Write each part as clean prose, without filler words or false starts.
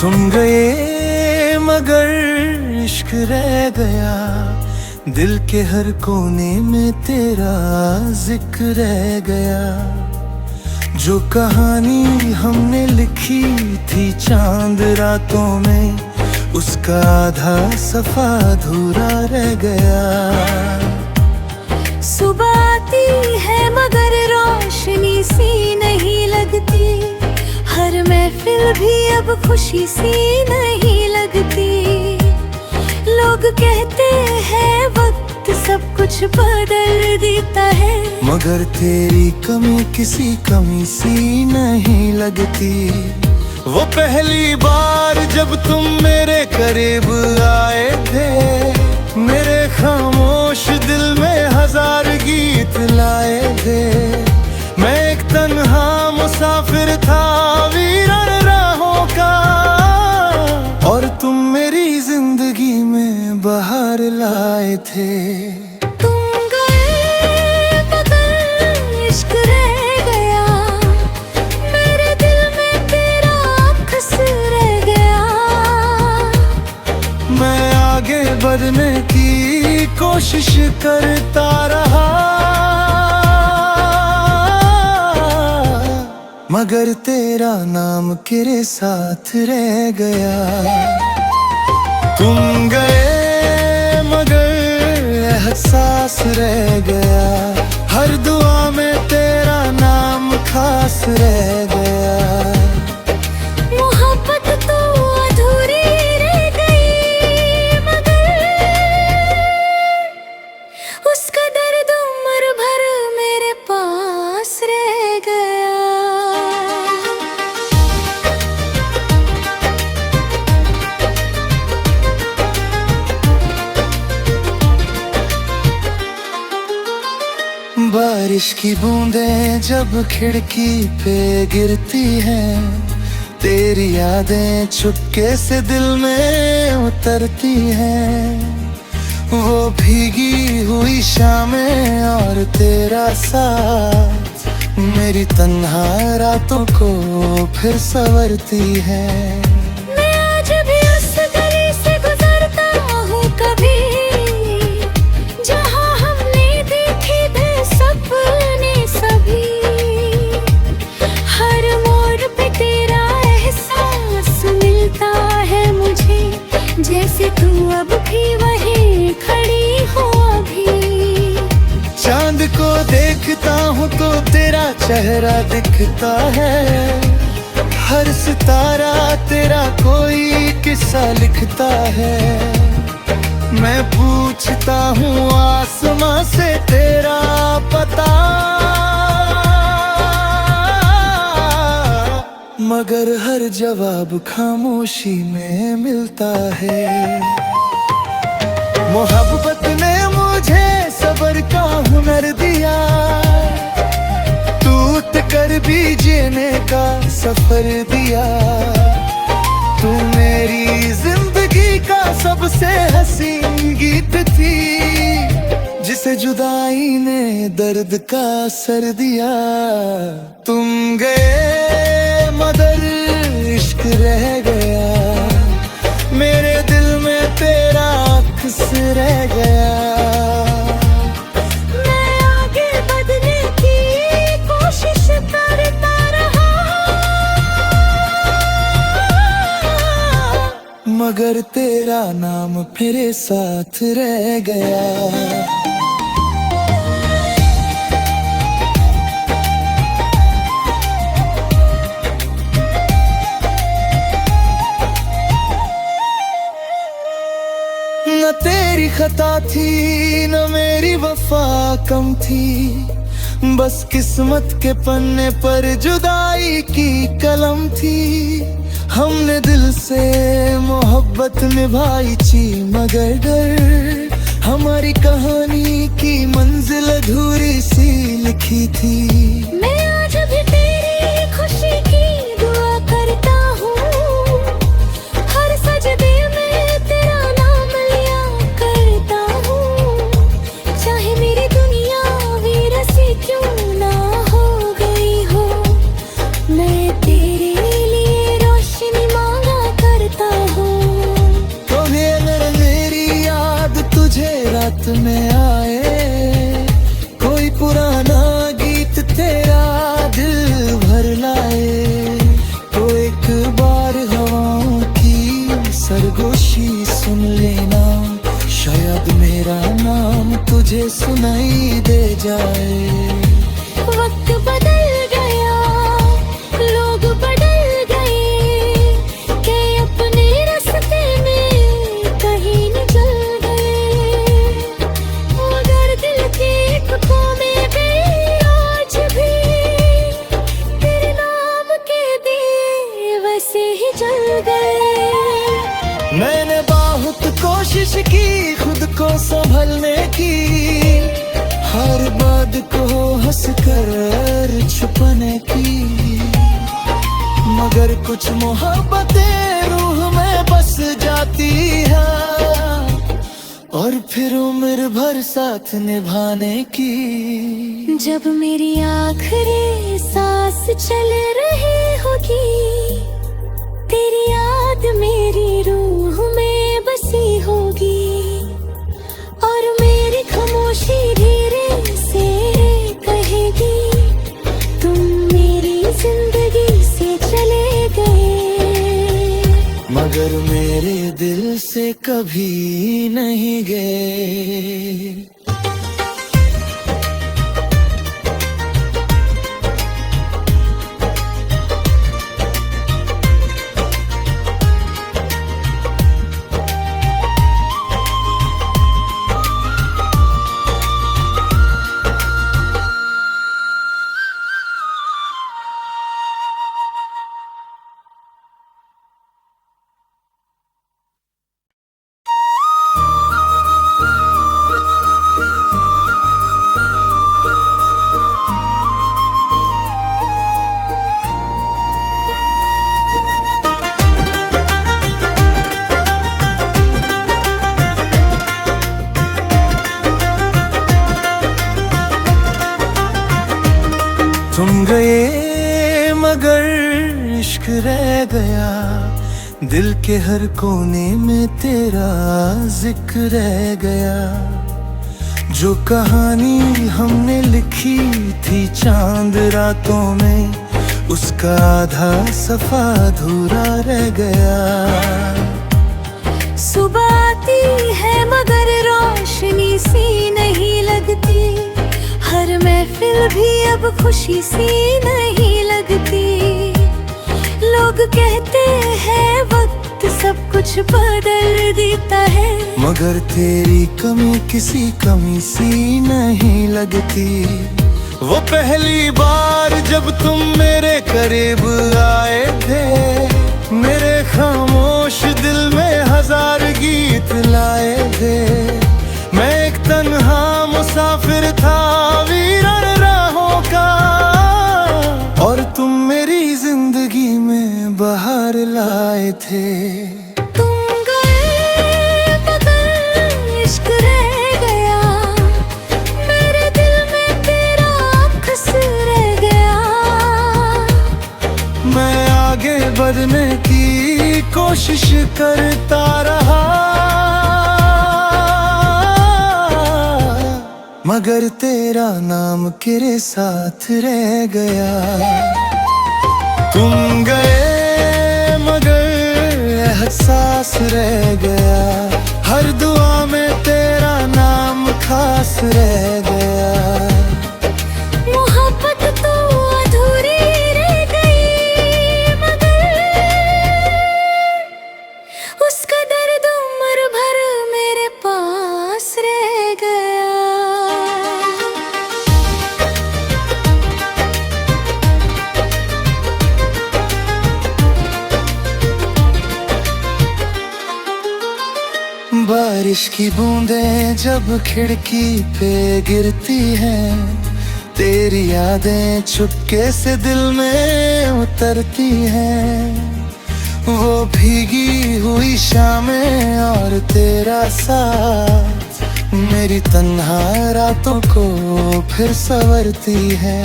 तुम गए मगर इश्क रह गया, दिल के हर कोने में तेरा जिक्र रह गया। जो कहानी हमने लिखी थी चांद रातों में, उसका आधा सफा अधूरा रह गया। सुबह आती है मगर रोशनी सी नहीं लगती, हर महफिल भी अब खुशी सी नहीं लगती। लोग कहते हैं वक्त सब कुछ बदल देता है, मगर तेरी कमी किसी कमी सी नहीं लगती। वो पहली बार जब तुम मेरे करीब आए थे, मेरे खामोश दिल में हजार गीत लाए थे। मैं एक तन्हा मुसाफिर था वीरान राहों का, और तुम मेरी जिंदगी में बहार लाए थे। तुम गए मगर इश्क रह गया, मेरे दिल में तेरा अक्स रह गया। मैं आगे बढ़ने की कोशिश करता रहा, मगर तेरा नाम मेरे साथ रह गया। तुम गए मगर एहसास रह गया, हर दुआ में तेरा नाम खास रह गया। मोहब्बत तो अधूरी रह गई, मगर उसका दर्द उम्र भर मेरे पास रह गया। बारिश की बूंदें जब खिड़की पे गिरती हैं, तेरी यादें चुपके से दिल में उतरती हैं। वो भीगी हुई शामें और तेरा साथ मेरी तन्हा रातों को फिर संवरती है। मैं आज भी उस गली से गुजरता हूँ कभी, जहाँ हमने देखे थे सपने सभी। हर मोड़ पे तेरा एहसास मिलता है मुझे, जैसे तू अब भी वहीं खड़ी हो अभी। चांद को देखता हूँ तो तेरा चेहरा दिखता है, हर सितारा तेरा कोई किस्सा लिखता है। मैं पूछता हूँ आसमां से तेरा पता, मगर हर जवाब खामोशी में मिलता है। मोहब्बत ने मुझे सब्र का हुनर दिया, टूट कर भी जीने का सफर दिया। तू मेरी जिंदगी का सबसे हसीन गीत थी, जिसे जुदाई ने दर्द का असर दिया। तुम गए मगर इश्क रह गया, मेरे दिल में तेरा अक्स रह गया। मैं आगे बढ़ने की कोशिश करता रहा, मगर तेरा नाम मेरे साथ रह गया। न तेरी खता थी न मेरी वफा कम थी, बस किस्मत के पन्ने पर जुदाई की कलम थी। हमने दिल से मोहब्बत निभाई थी, मगर डर हमारी कहानी की मंजिल अधूरी सी लिखी थी। मैं आज भी तेरी खुशी की दुआ करता हूँ, हर सजदे में तेरा नाम लिया करता हूँ। चाहे मेरी दुनिया वीर सी क्यों ना हो गई हो, मैं तेरे लिए रोशनी मांगा कर ले जाए। वक्त बदल गया, लोग बदल गए, के अपने रास्ते में कहीं निकल गए। मगर दिल के एक कोने में आज भी तेरे नाम के दिए वैसे ही जल गए। मैंने बहुत कोशिश की खुद को संभलने की, हर बात को हंस कर छुपाने की, मगर कुछ मोहब्बतें रूह में बस जाती है और फिर उम्र भर साथ निभाने की। जब मेरी आखिरी सांस चल रही होगी, तेरी याद मेरी रूह में बसी होगी और मेरी खामोशी धीरे से कहेगी, तुम मेरी जिंदगी से चले गए, मगर मेरे दिल से कभी नहीं गए। तुम गए मगर इश्क रह गया, दिल के हर कोने में तेरा जिक्र रह गया। जो कहानी हमने लिखी थी चांद रातों में, उसका आधा सफा अधूरा रह गया। सुबह आती है मगर रोशनी सी नहीं लगती, हर महफिल भी अब खुशी सी नहीं लगती। लोग कहते हैं वक्त सब कुछ बदल देता है, मगर तेरी कमी किसी कमी सी नहीं लगती। वो पहली बार जब तुम मेरे करीब आए थे, मेरे खामोश दिल में हजार गीत लाए थे। मैं एक तन्हा मुसाफिर था वीरान राहों का, और तुम मेरी जिंदगी में बहार लाए थे। तुम गए मगर इश्क रह गया, मेरे दिल में तेरा अक्स रह गया। मैं आगे बढ़ने की कोशिश करता रहा, मगर तेरा नाम तेरे साथ रह गया। तुम गए मगर एहसास रह गया, हर दुआ में तेरा नाम खास रह गया। मोहब्बत तो अधूरी रह गई, मगर उसका दर्द उम्र भर मेरे पास रह गया। बारिश की बूंदें जब खिड़की पे गिरती हैं, तेरी यादें चुपके से दिल में उतरती हैं। वो भीगी हुई शामें और तेरा साथ मेरी तन्हा रातों को फिर संवरती है।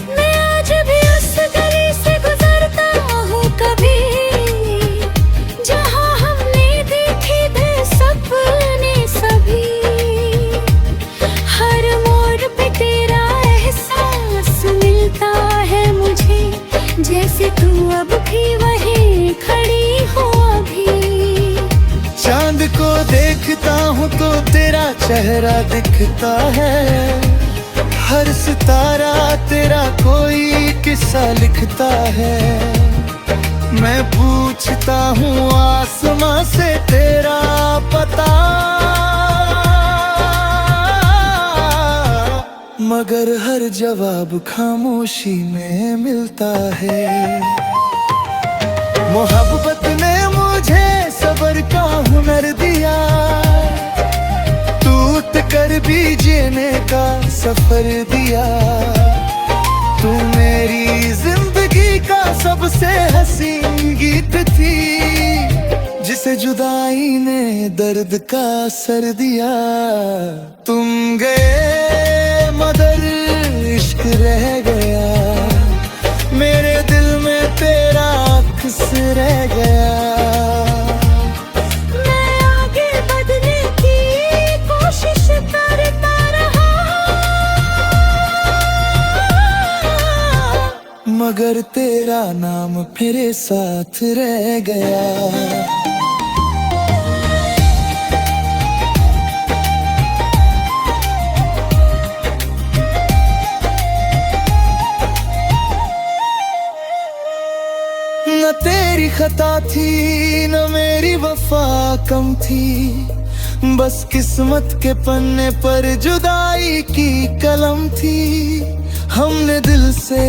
मैं आज भी उस गली से गुजरता हूँ कभी, जहाँ हमने देखे थे सपने सभी। हर मोड़ पे तेरा एहसास मिलता है मुझे, जैसे तू अब भी वहीं खड़ी हो अभी। चांद को देखता हूँ तो तेरा चेहरा दिखता है, सितारा तेरा कोई किस्सा लिखता है। मैं पूछता हूँ आसमां से तेरा पता, मगर हर जवाब खामोशी में मिलता है। मोहब्बत ने मुझे सब्र का हुनर दिया, टूट कर भी जीने का सफर दिया। तू मेरी जिंदगी का सबसे हसीन गीत थी, जिसे जुदाई ने दर्द का असर दिया। तुम गए मगर इश्क रह गया, मेरे दिल में तेरा अक्स रह गया। मैं आगे बढ़ने की कोशिश करता रहा, मगर तेरा नाम मेरे साथ रह गया। न तेरी खता थी न मेरी वफा कम थी, बस किस्मत के पन्ने पर जुदाई की कलम थी। हमने दिल से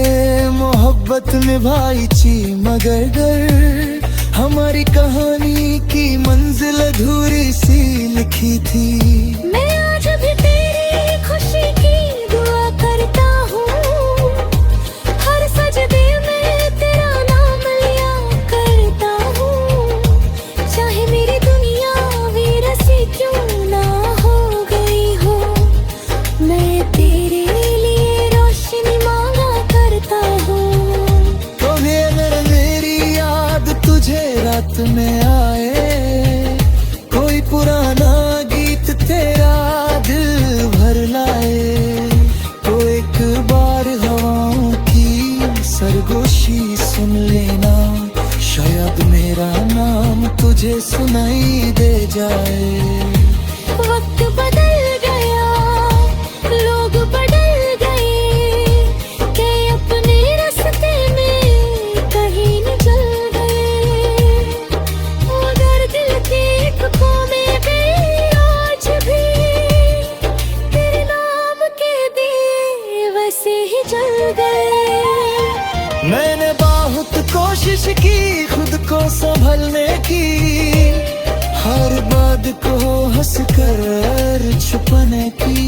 मोहब्बत निभाई थी, मगर डर हमारी कहानी की मंजिल अधूरी सी लिखी थी। मैं आज भी तेरी खुशी की दुआ करता हूँ, हर सजदे में तेरा नाम लिया करता हूँ। चाहे मेरी दुनिया वीरसी क्यों ना हो गई हो, मैं तेरे लिए रोशनी मांगा करता हूँ। कभी अगर मेरी याद तुझे रात में आए, कोई पुराना गीत तेरा दिल भर लाए, तो एक बार हवाओं की सरगोशी सुन लेना, शायद मेरा नाम तुझे सुनाई दे जाए। वक्त बदल गया, लोग बदल गए, के अपने रास्ते में कहीं न चल गए, मगर दिल के एक कोने में आज भी तेरे नाम के दिए वैसे ही जल गए। मैंने बहुत कोशिश की खुद को संभलने की, हर बात को हंस कर छुपाने की,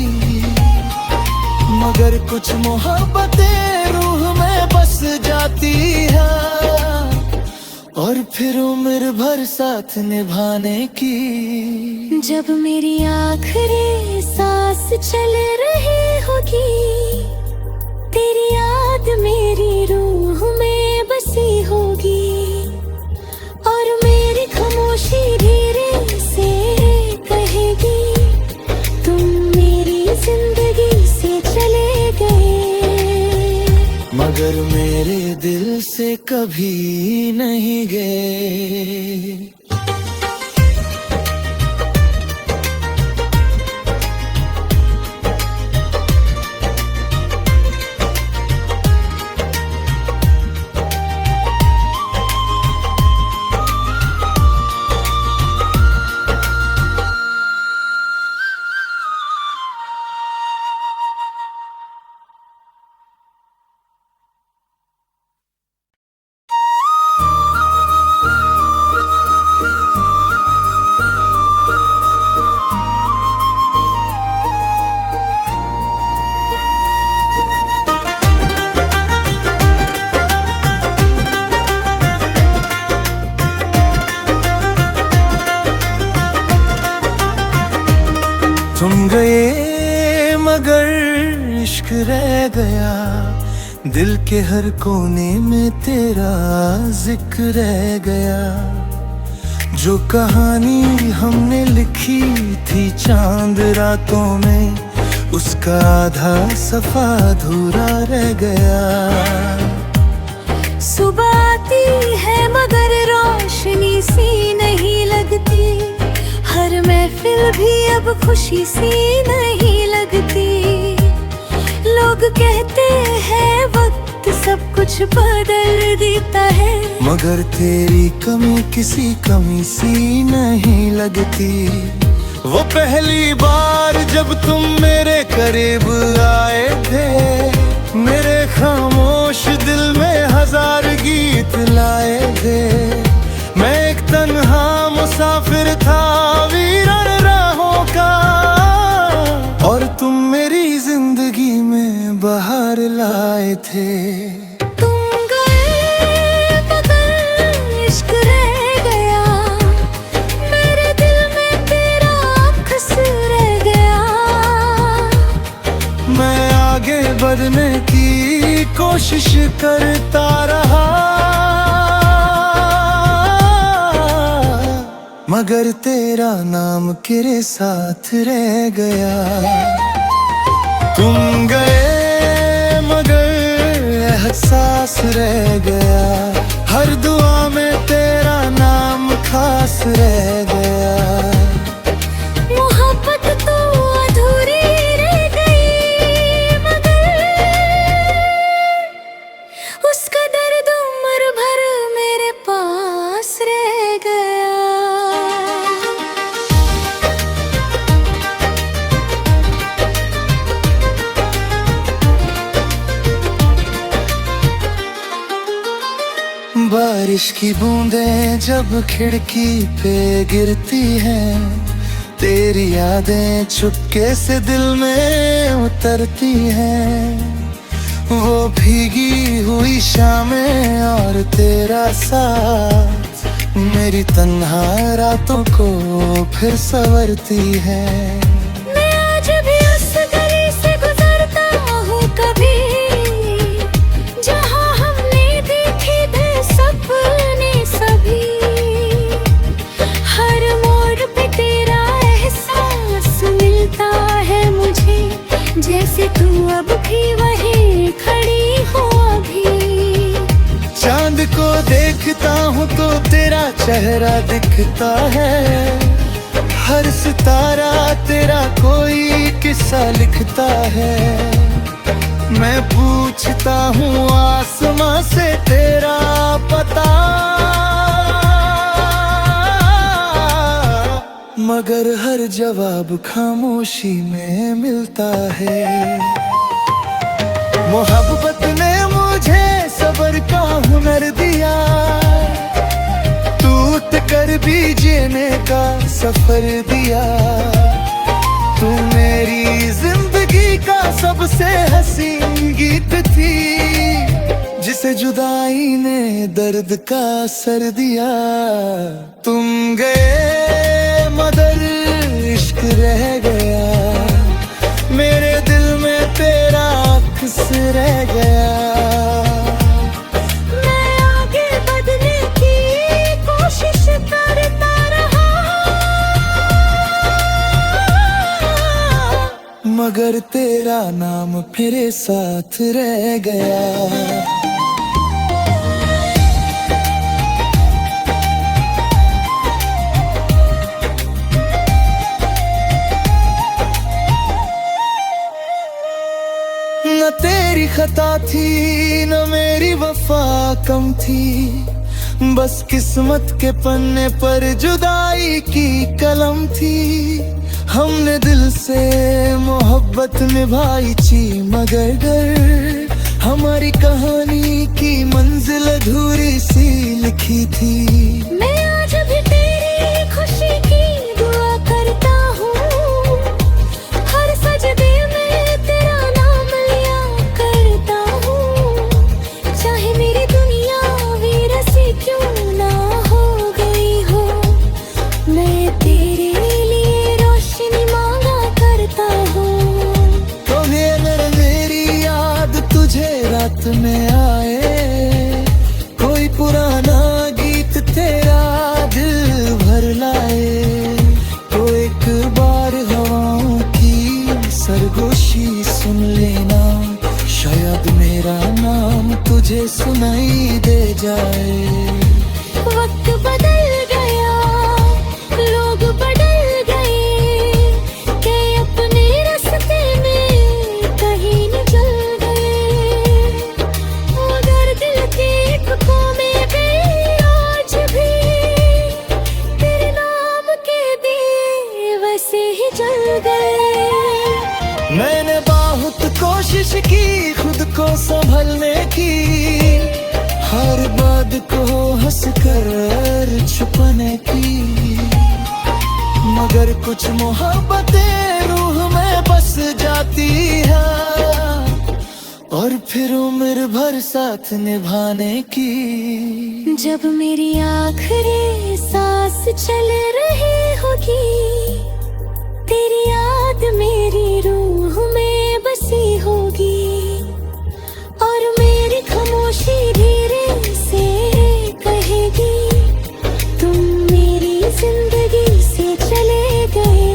मगर कुछ मोहब्बतें रूह में बस जाती है, और फिर उम्र भर साथ निभाने की। जब मेरी आखिरी सांस चल रही होगी, तेरी याद मेरी रूह में बसी होगी, और मेरी खामोशी धीरे से कहेगी, तुम मेरी जिंदगी से चले गए, मगर मेरे दिल से कभी नहीं गए। तुम गए मगर इश्क रह गया, दिल के हर कोने में तेरा जिक्र रह गया। जो कहानी हमने लिखी थी चांद रातों में, उसका आधा सफा अधूरा रह गया। सुबह आती है मगर रोशनी सी नहीं लगती, हर महफिल भी अब खुशी सी नहीं लगती। लोग लोग कहते हैं वक्त सब कुछ बदल देता है, मगर तेरी कमी किसी कमी सी नहीं लगती। वो पहली बार जब तुम मेरे करीब आए थे, मेरे खामोश दिल में हजार गीत लाए थे। मैं एक तन्हा मुसाफिर था वीरान राहों का, और तुम मेरी जिंदगी में बहार लाए थे। तुम गए मगर इश्क रह गया, मेरे दिल में तेरा अक्स रह गया। मैं आगे बढ़ने की कोशिश करता रहा, मगर तेरा नाम तेरे साथ रह गया। तुम गए मगर एहसास रह गया, हर दुआ में तेरा नाम खास रह गया। मोहब्बत तो अधूरी रह गई, मगर उसका दर्द उम्र भर मेरे पास रह गया। बारिश की बूंदें जब खिड़की पे गिरती हैं, तेरी यादें चुपके से दिल में उतरती हैं। वो भीगी हुई शामें और तेरा साथ मेरी तन्हा रातों को फिर संवरती है। मैं आज भी उस गली से गुजरता हूँ कभी, जहाँ हमने देखे थे सपने सभी। हर मोड़ पे तेरा एहसास मिलता है मुझे, जैसे तू अब भी वहीं खड़ी हो अभी। चांद को देखता हूँ तो तेरा चेहरा दिखता है, हर सितारा तेरा कोई किस्सा लिखता है। मैं पूछता हूँ आसमां से तेरा पता, मगर हर जवाब खामोशी में मिलता है। मोहब्बत ने मुझे सब्र का हुनर दिया, टूट कर भी जीने का सफर दिया। तू मेरी जिंदगी का सबसे हसीन गीत थी, जिसे जुदाई ने दर्द का असर दिया। तुम गए मगर इश्क रह गया, मेरे दिल में तेरा अक्स रह गया। मैं आगे बढ़ने की कोशिश करता रहा, मगर तेरा नाम मेरे साथ रह गया। न तेरी खता थी न मेरी वफा कम थी, बस किस्मत के पन्ने पर जुदाई की कलम थी। हमने दिल से मोहब्बत निभाई थी, मगर डर हमारी कहानी की मंजिल अधूरी सी लिखी थी। मैं आज भी तेरी खुशी की दुआ करता हूँ, हर सजदे में तेरा नाम लिया करता हूँ। चाहे मेरी दुनिया वीरसी क्यों ना हो गई हो, मैं तेरे लिए रोशनी मांगा करता हूँ। कभी अगर मेरी याद तुझे रात में आए, कोई पुराना गीत तेरा दिल भर लाए, तो एक बार हवाओं की सरगोशी सुन लेना, शायद मेरा नाम तुझे सुनाई दे जाए। वक्त बदल गया, लोग बदल गए, के अपने रास्ते में कहीं न चल की, खुद को संभलने की, हर बात को हंस कर छुपाने की। मगर कुछ मोहब्बतें रूह में बस जाती है, और फिर उम्र भर साथ निभाने की। जब मेरी आखिरी सांस चल रही होगी, तेरी याद मेरी रूह में बसी होगी, और मेरी खामोशी धीरे से कहेगी, तुम मेरी जिंदगी से चले गए,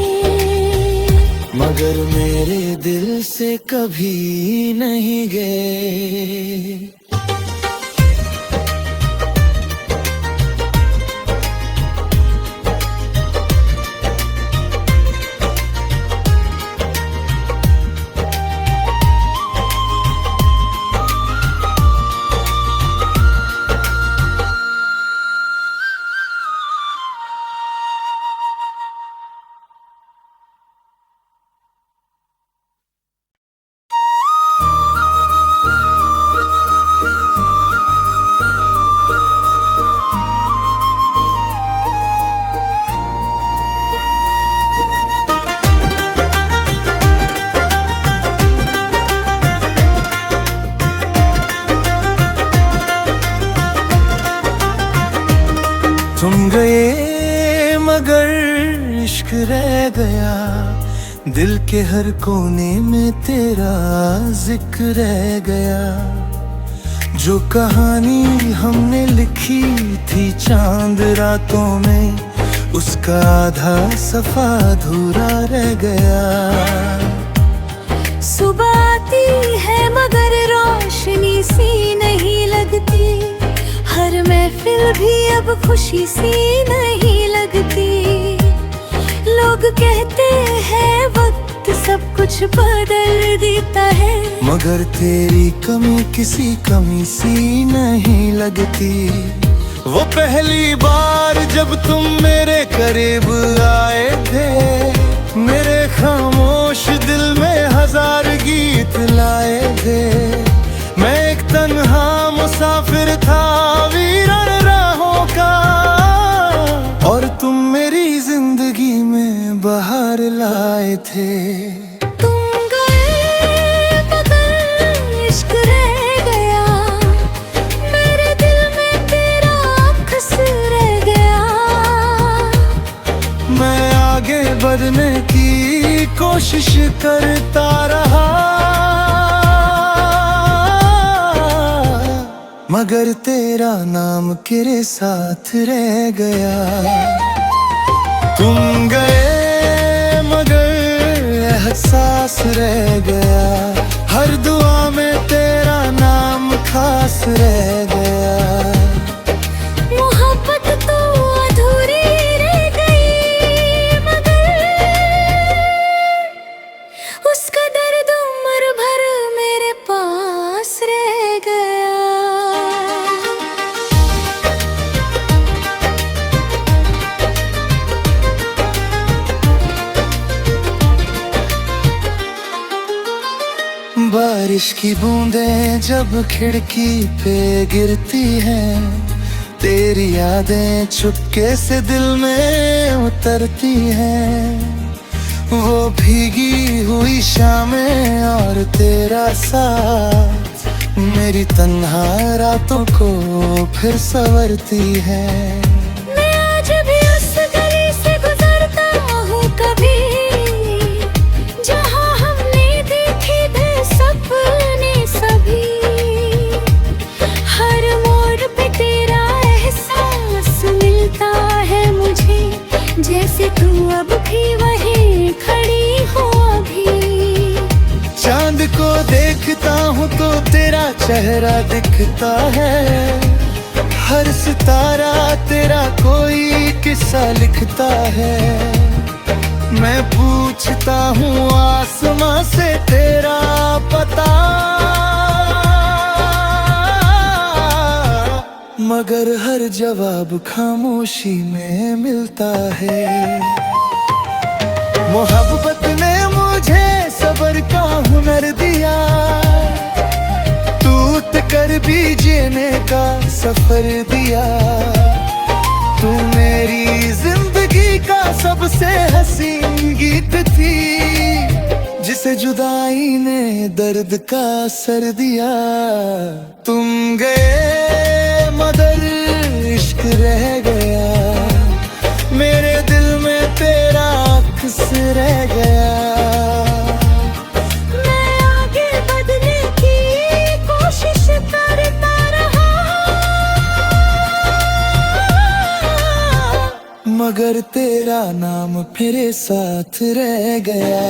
मगर मेरे दिल से कभी नहीं गए। तुम गए मगर इश्क रह गया, दिल के हर कोने में तेरा जिक्र रह गया। जो कहानी हमने लिखी थी चांद रातों में, उसका आधा सफा अधूरा रह गया। सुबह आती है मगर रोशनी सी नहीं लगती, हर महफिल भी अब खुशी सी नहीं लगती। लोग कहते हैं वक्त सब कुछ बदल देता है, मगर तेरी कमी किसी कमी सी नहीं लगती। वो पहली बार जब तुम मेरे करीब आए थे, मेरे खामोश दिल में हजार गीत लाए थे। मैं एक तन्हा मुसाफिर था वीरान राहों का, और तुम मेरी जिंदगी में बहार लाए थे। तुम गए मगर इश्क रह गया, मेरे दिल में तेरा अक्स रह गया। मैं आगे बढ़ने की कोशिश करता रहा, मगर तेरा नाम तेरे साथ रह गया। तुम गए मगर एहसास रह गया, हर दुआ में तेरा नाम खास रह गया। मोहब्बत तो अधूरी रह गई, मगर उसका दर्द उम्र भर मेरे पास रह गया। बारिश की बूंदें जब खिड़की पे गिरती हैं, तेरी यादें चुपके से दिल में उतरती हैं। वो भीगी हुई शामें और तेरा साथ मेरी तन्हा रातों को फिर संवरती है। मैं आज भी उस गली से गुजरता हूँ कभी, जहाँ हमने देखे थे सपने सभी। हर मोड़ पे तेरा एहसास मिलता है मुझे, जैसे तू अब भी वहीं खड़ी हो अभी। चांद को देखता हूँ तो तेरा चेहरा दिखता है, हर सितारा तेरा कोई किस्सा लिखता है। मैं पूछता हूँ आसमां से तेरा पता, मगर हर जवाब खामोशी में मिलता है। मोहब्बत ने मुझे सब्र का हुनर दिया, सफर दिया। तू मेरी जिंदगी का सबसे हसीन गीत थी, जिसे जुदाई ने दर्द का असर दिया। तुम गए मगर इश्क रह गया, मेरे दिल में तेरा अक्स रह गया। मैं आगे बढ़ने की कोशिश करता रहा, मगर तेरा नाम मेरे साथ रह गया।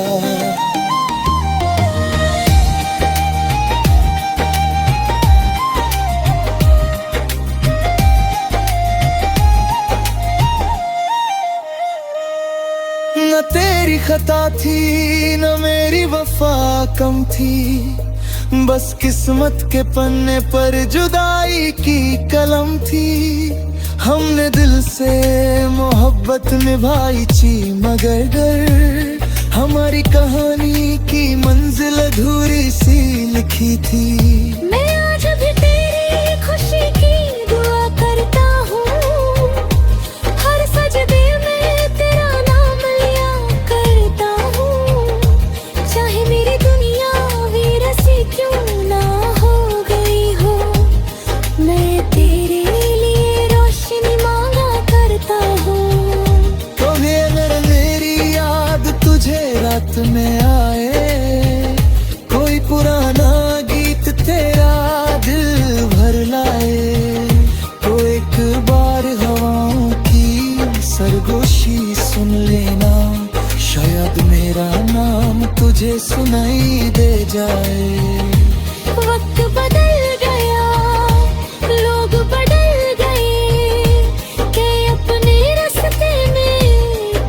न तेरी खता थी न मेरी वफा कम थी, बस किस्मत के पन्ने पर जुदाई की कलम थी। हमने दिल से मोहब्बत निभाई थी, मगर डर हमारी कहानी की मंजिल अधूरी सी लिखी थी। मैं आज भी तेरी खुशी की दुआ करता हूँ, हर सजदे में तेरा नाम लिया करता हूँ। चाहे मेरी दुनिया वीरसी क्यों ना हो गई हो, मैं तेरे लिए रोशनी मांगा करता हूँ। कभी अगर मेरी याद तुझे रात में आए, कोई पुराना गीत तेरा दिल भर लाए, तो एक बार हवाओं की सरगोशी सुन लेना, शायद मेरा नाम तुझे सुनाई दे जाए। वक्त बदल गया, लोग बदल गए, के अपने रास्ते में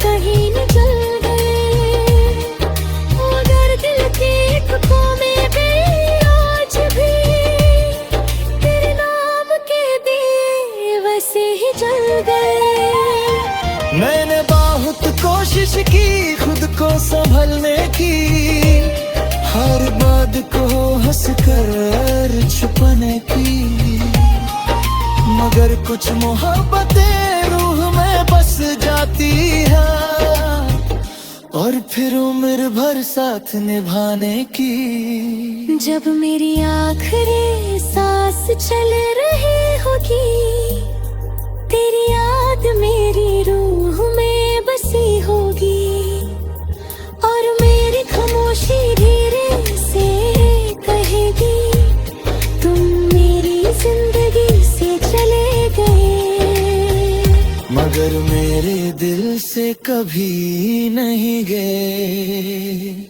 कहीं निकल गए, मगर दिल के एक कोने में आज भी तेरे नाम के दिए वैसे ही जल गए। मैंने बहुत कोशिश की खुद को संभलने की, हर बात को हंस कर छुपाने की, मगर कुछ मोहब्बतें रूह में बस जाती है, और फिर उम्र भर साथ निभाने की। जब मेरी आखिरी सांस चल रही होगी, तेरी याद मेरी रूह में बसी होगी, और मेरी खामोशी धीरे से कहेगी, तुम मेरी जिंदगी से चले गए, मगर मेरे दिल से कभी नहीं गए।